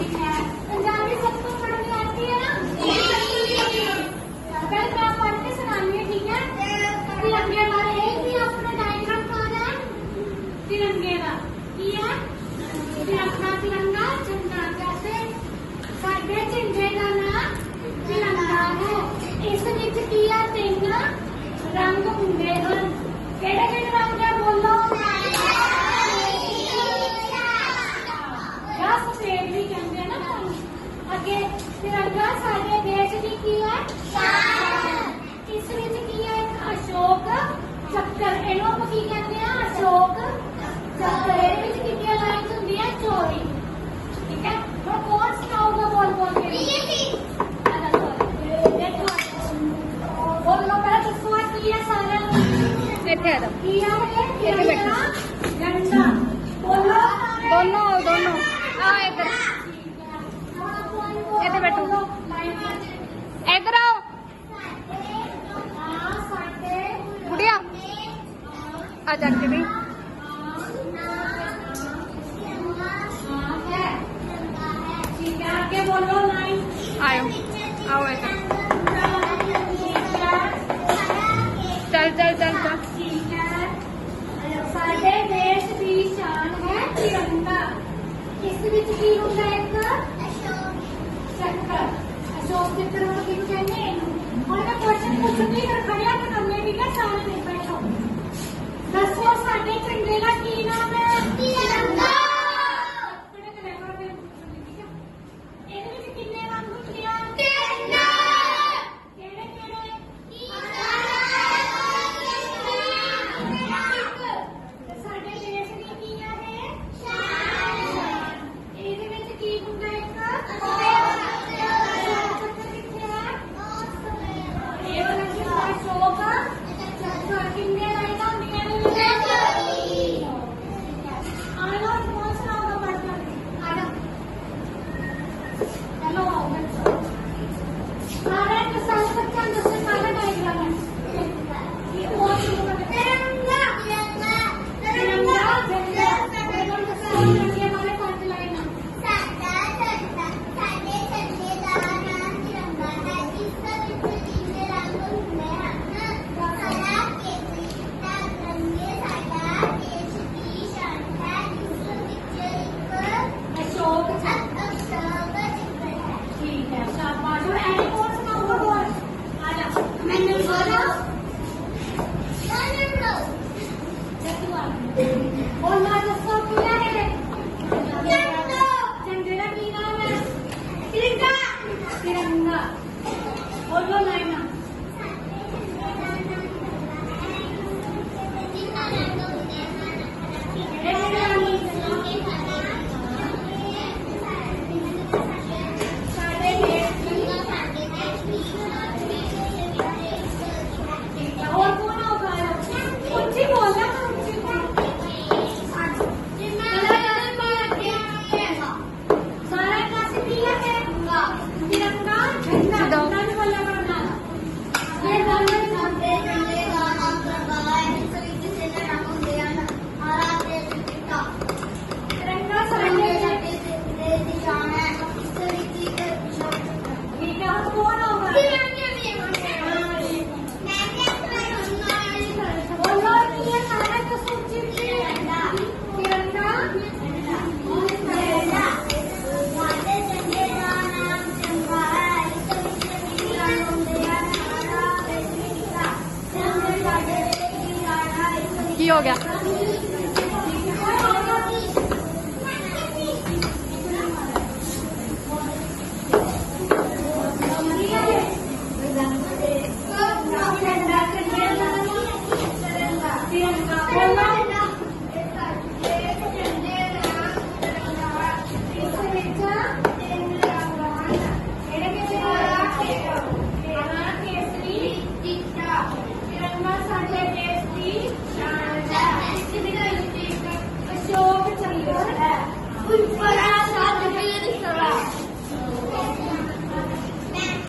ठीक है। पंजाबी सबको पढ़नी आती है ना? पहले मैं पढ़ के सुनानी है, ठीक है? तिरंगे बारे एक भी अपना डायग्राम कौन है? तिरंगे का की है? तिरंगा तिरंगा झंडा जैसे साढ़े झंडे का नाम तिरंगा है। इस विच की है तीन रंग होंगे हैं। केड़े केड़े रंग है बोलो? या सफेद भी कहते हैं ना। अगे तिरंगा साडे देश की है इस विच की है एक अशोक चक्कर। इहनूं आपां की कहते हैं? अशोक चक्कर। इहदे विच कितनी लाइन्स हुंदी है? 24। ठीक है। हुण कौन सुनाऊगा बोल बोल के? बोलो पहले दसो की है सारा ਇੱਥੇ ਆ ਜਾਓ। की है ਇੱਥੇ ਬੈਠੋ। झंडा बोलो दोनों दोनों आओ इधर ਇੱਥੇ ਬੈਠੋ। इधर आओ गुड़िया आ जाके भी ठीक है। आगे बोलो लाइन आयो आओ इधर चल चल चल चल ठीक है। साडे देश की शान है तिरंगा। इस विच की हुंदा एक चक्कर। अशोक चक्कर को की कहते हैं? और मैं क्वेश्चन पूछूंगी फिर खड़े होकर करने भी का सारे नहीं बैठो। दसो साडे झंडे का की नाम है? तिरंगा। ਇਹਦੇ ਵਿੱਚ ਕਿੰਨੇ ਰੰਗ ਹੁੰਦੇ ਆ? 3। ਕਿਹੜੇ ਕਿਹੜੇ? ਤੇ ਸਾਡੇ ਦੇਸ਼ ਦੀ ਕੀ ਹੈ ਇਹ? ਸ਼ਾਨ। ਇਹਦੇ ਵਿੱਚ ਕੀ ਹੁੰਦਾ ਇੱਕ? ਚੱਕਰ ਕਿੱਥੇ ਹੈ? ਇਹ ਵਾਲਾ ਕੀ ਹੁੰਦਾ? ਅਸ਼ੋਕ ਚੱਕਰ। ਕਿੰਨੇ ਲਾਈਨਾਂ ਹੁੰਦੀਆਂ ਨੇ ਇਹਦੇ ਵਿੱਚ? ਆ ਲਓ ਕੌਣ ਸੁਣਾਊਗਾ ਪੜ੍ਹ ਕੇ? ਆ ਜਾ। हेलो सारे किसान बच्चा जैसे सारे डायग्राम है ये और तिरंगा तिरंगा तिरंगा झंडा एकदम किसान झंडे वाले पांच लाइन साडा झंडा साडे झंडे दा नाम तिरंगा है। इस विच तीन रंग हुंदे हन। हरा केसरी ता रंगे साडा देश दी शान है। इस विच एक अशोक अशोक ठीक है। शाबाश। और ऐसे कौन सुनाऊंगा बोल? आजा मैंने बोला और ना दसो क्या है? झंडे का की नाम है? तिरंगा। तिरंगा बोलो लाइना। और कौन होगा? ऊंची बोलना ना, ऊंची सारा क्लास किया है तिरंगा झंडा। झंडा भी बोलना पड़ना। ये गाना साडे झंडे दा नाम तिरंगा है। इस विच तीन रंग हुंदे हन। हरा ते चिट्टा तिरंगा रंगे सारे साडे देश दी शान है। इस विच एक अशोक चक्कर। ठीक है। और कौन होगा? तिरंगे में बोलो ये सारा तो सूची में तिरंगा झंडा साडे झंडे दा नाम तिरंगा है। इस विच तीन रंग हुंदे हन। हरा ते चिट्टा रंगे साडे देश दी शान है। इस विच की हो गया?